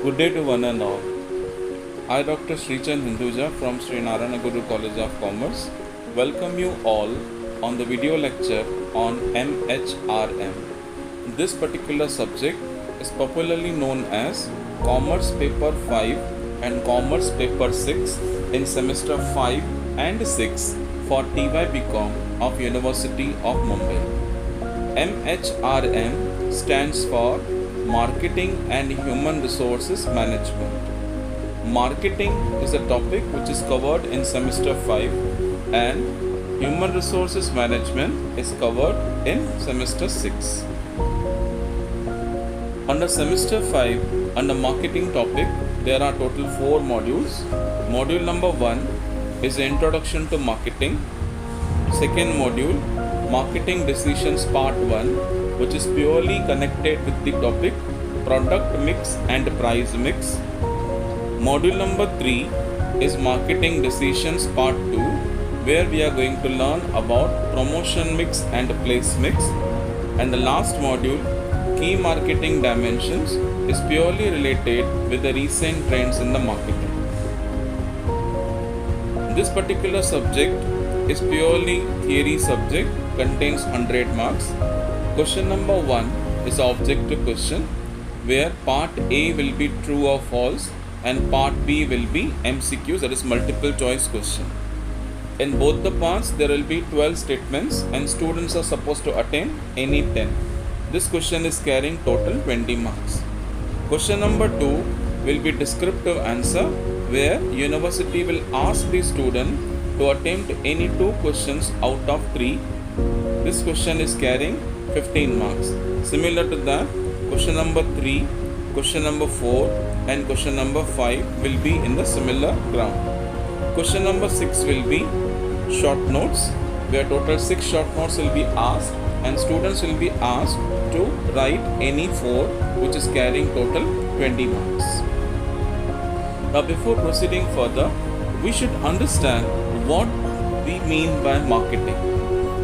Good day to one and all. I, Dr. Srichand Hinduja from Sri Narayana Guru College of Commerce, welcome you all on the video lecture on MHRM. This particular subject is popularly known as Commerce Paper 5 and Commerce Paper 6 in semester 5 and 6 for TY BCom of University of Mumbai. MHRM stands for Marketing and Human Resources Management. Marketing is a topic which is covered in semester 5 and Human Resources Management is covered in semester 6. Under semester 5, under marketing topic, there are total 4 modules. Module number 1 is the Introduction to Marketing. Second module, Marketing Decisions Part 1, which is purely connected with the topic Product Mix and Price Mix. Module number 3 is Marketing Decisions Part 2, where we are going to learn about Promotion Mix and Place Mix. And the last module, Key Marketing Dimensions, is purely related with the recent trends in the marketing. This particular subject is purely theory subject, contains 100 marks. Question number 1 is the objective question, where part A will be true or false and part B will be MCQs, that is multiple choice question. In both the parts there will be 12 statements and students are supposed to attain any 10. This question is carrying total 20 marks. Question number 2 will be descriptive answer, where university will ask the student to attempt any 2 questions out of 3. This question is carrying 15 marks. Similar to that, question number 3, question number 4 and question number 5 will be in the similar ground. Question number 6 will be short notes, where total 6 short notes will be asked and students will be asked to write any 4, which is carrying total 20 marks. Now before proceeding further, we should understand what we mean by marketing.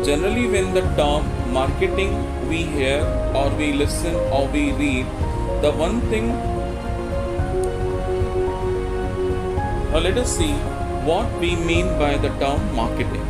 Generally, when the term marketing we hear or we listen or we read, the one thing, now let us see what we mean by the term marketing.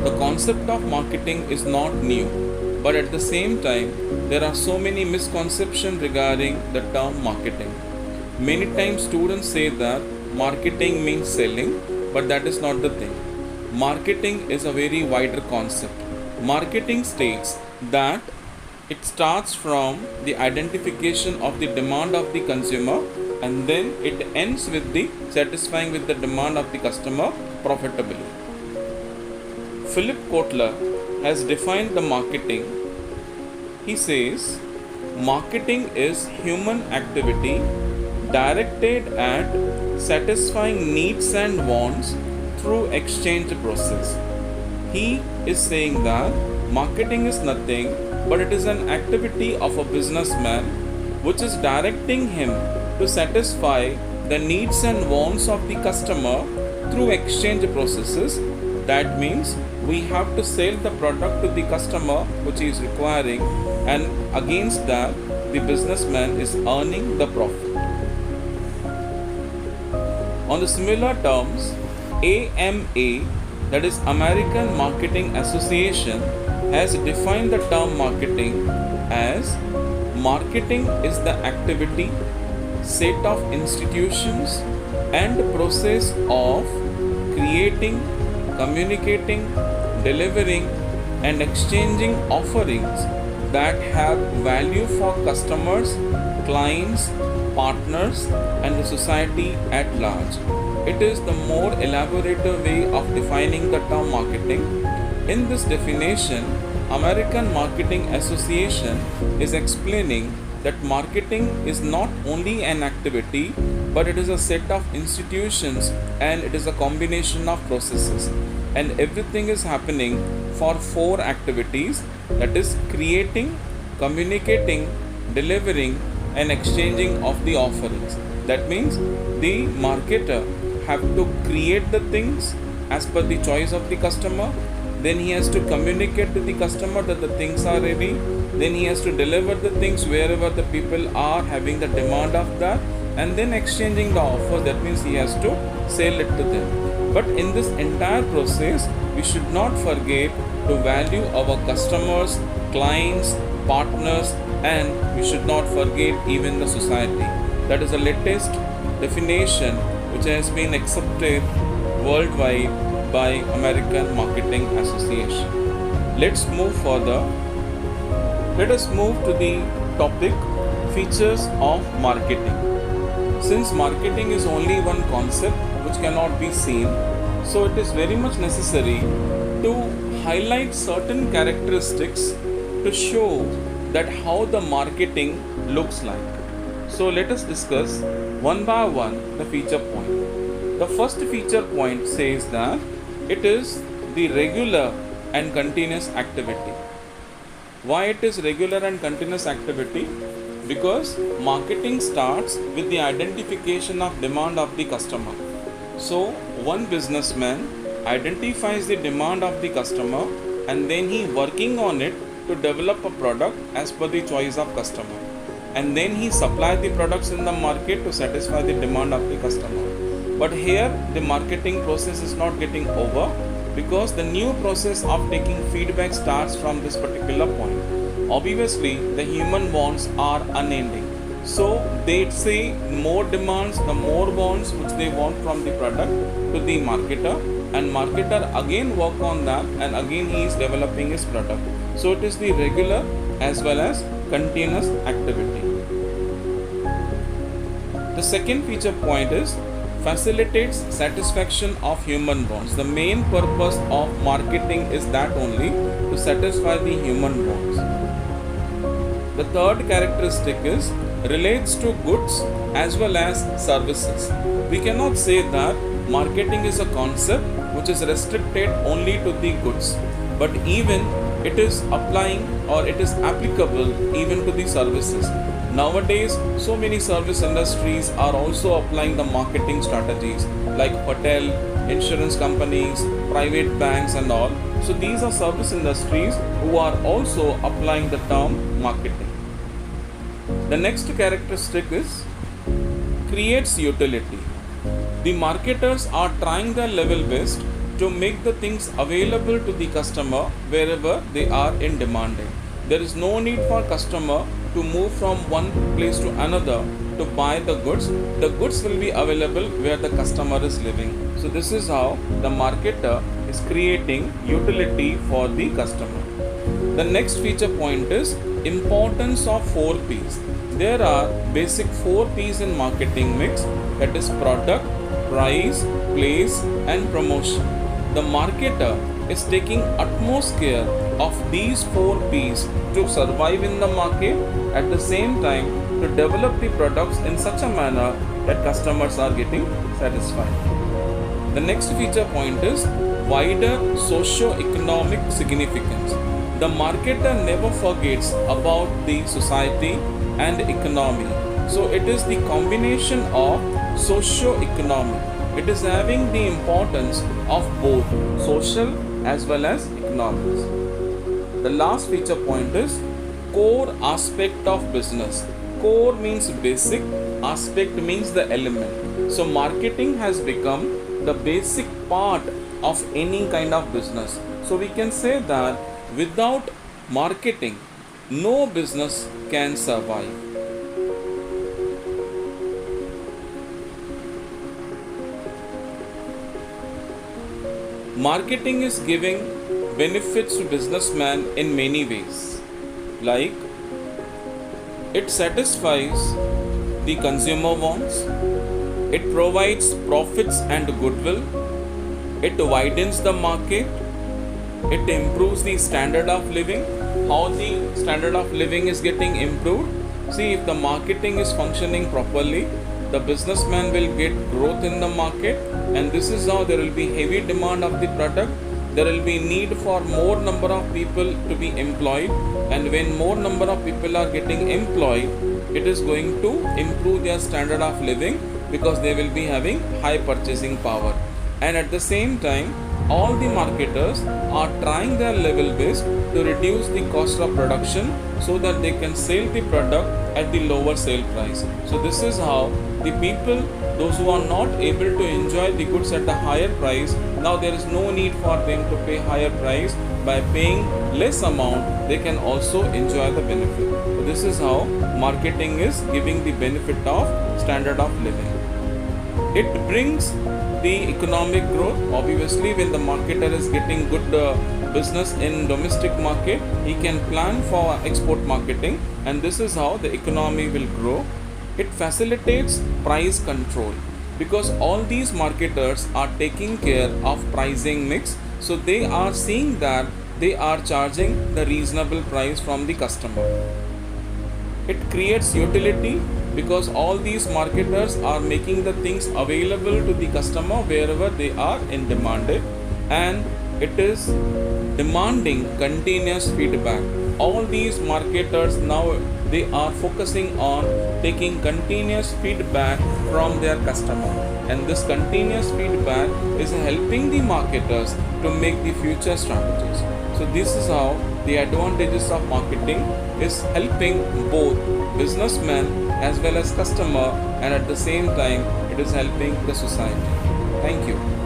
The concept of marketing is not new, but at the same time there are so many misconceptions regarding the term marketing. Many times students say that marketing means selling, but that is not the thing. Marketing is a very wider concept. Marketing states that it starts from the identification of the demand of the consumer and then it ends with the satisfying with the demand of the customer profitably. Philip Kotler has defined the marketing. He says, marketing is human activity directed at satisfying needs and wants through exchange process. He is saying that marketing is nothing but it is an activity of a businessman which is directing him to satisfy the needs and wants of the customer through exchange processes. That means we have to sell the product to the customer which he is requiring, and against that the businessman is earning the profit. On the similar terms, AMA, that is American Marketing Association, has defined the term marketing as marketing is the activity, set of institutions and process of creating, communicating, delivering and exchanging offerings that have value for customers, clients, partners and the society at large. It is the more elaborative way of defining the term marketing. In this definition, American Marketing Association is explaining that marketing is not only an activity, but it is a set of institutions and it is a combination of processes. And everything is happening for 4 activities, that is creating, communicating, delivering and exchanging of the offerings. That means the marketer have to create the things as per the choice of the customer, then he has to communicate to the customer that the things are ready, then he has to deliver the things wherever the people are having the demand of that, and then exchanging the offer, that means he has to sell it to them. But in this entire process, we should not forget to value our customers, clients, partners, and we should not forget even the society. That is the latest definition which has been accepted worldwide by American Marketing Association. Let's move further. Let us move to the topic features of marketing. Since marketing is only one concept which cannot be seen, so it is very much necessary to highlight certain characteristics to show that how the marketing looks like. So let us discuss one by one the feature point. The first feature point says that it is the regular and continuous activity. Why it is regular and continuous activity? Because marketing starts with the identification of demand of the customer. So one businessman identifies the demand of the customer, and then he working on it to develop a product as per the choice of customer, and then he supply the products in the market to satisfy the demand of the customer. But here the marketing process is not getting over, because the new process of taking feedback starts from this particular point. Obviously the human wants are unending, so they say more demands, the more wants which they want from the product to the marketer, and marketer again work on that, and again he is developing his product. So it is the regular as well as continuous activity. The second feature point is facilitates satisfaction of human wants. The main purpose of marketing is that only, to satisfy the human wants. The third characteristic is relates to goods as well as services. We cannot say that marketing is a concept which is restricted only to the goods, but even it is applying or it is applicable even to the services. Nowadays, so many service industries are also applying the marketing strategies, like hotel, insurance companies, private banks and all. So these are service industries who are also applying the term marketing. The next characteristic is creates utility. The marketers are trying their level best to make the things available to the customer wherever they are in demanding. There is no need for customer to move from one place to another to buy the goods. The goods will be available where the customer is living. So this is how the marketer is creating utility for the customer. The next feature point is importance of 4 P's. There are basic 4 P's in marketing mix, that is product, price, place and promotion. The marketer is taking utmost care of these 4 P's to survive in the market, at the same time to develop the products in such a manner that customers are getting satisfied. The next feature point is wider socio-economic significance. The marketer never forgets about the society and economy. So it is the combination of socio-economic. It is having the importance of both social as well as economics. The last feature point is core aspect of business. Core means basic, aspect means the element. So marketing has become the basic part of any kind of business. So we can say that without marketing, no business can survive. Marketing is giving benefits to businessmen in many ways. Like, it satisfies the consumer wants, it provides profits and goodwill, it widens the market, it improves the standard of living. How the standard of living is getting improved? See, if the marketing is functioning properly, the businessman will get growth in the market, and this is how there will be heavy demand of the product. There will be need for more number of people to be employed, and when more number of people are getting employed, it is going to improve their standard of living, because they will be having high purchasing power. And at the same time, all the marketers are trying their level best to reduce the cost of production so that they can sell the product at the lower sale price. So this is how the people, those who are not able to enjoy the goods at a higher price, now there is no need for them to pay higher price. By paying less amount, they can also enjoy the benefit. So this is how marketing is giving the benefit of standard of living. It brings the economic growth. Obviously, when the marketer is getting good business in domestic market, he can plan for export marketing, and this is how the economy will grow. It facilitates price control because all these marketers are taking care of pricing mix, so they are seeing that they are charging the reasonable price from the customer. It creates utility because all these marketers are making the things available to the customer wherever they are in demanded, and it is demanding continuous feedback. All these marketers now they are focusing on taking continuous feedback from their customer, and this continuous feedback is helping the marketers to make the future strategies. So this is how the advantages of marketing is helping both businessmen as well as customer, and at the same time it is helping the society. Thank you.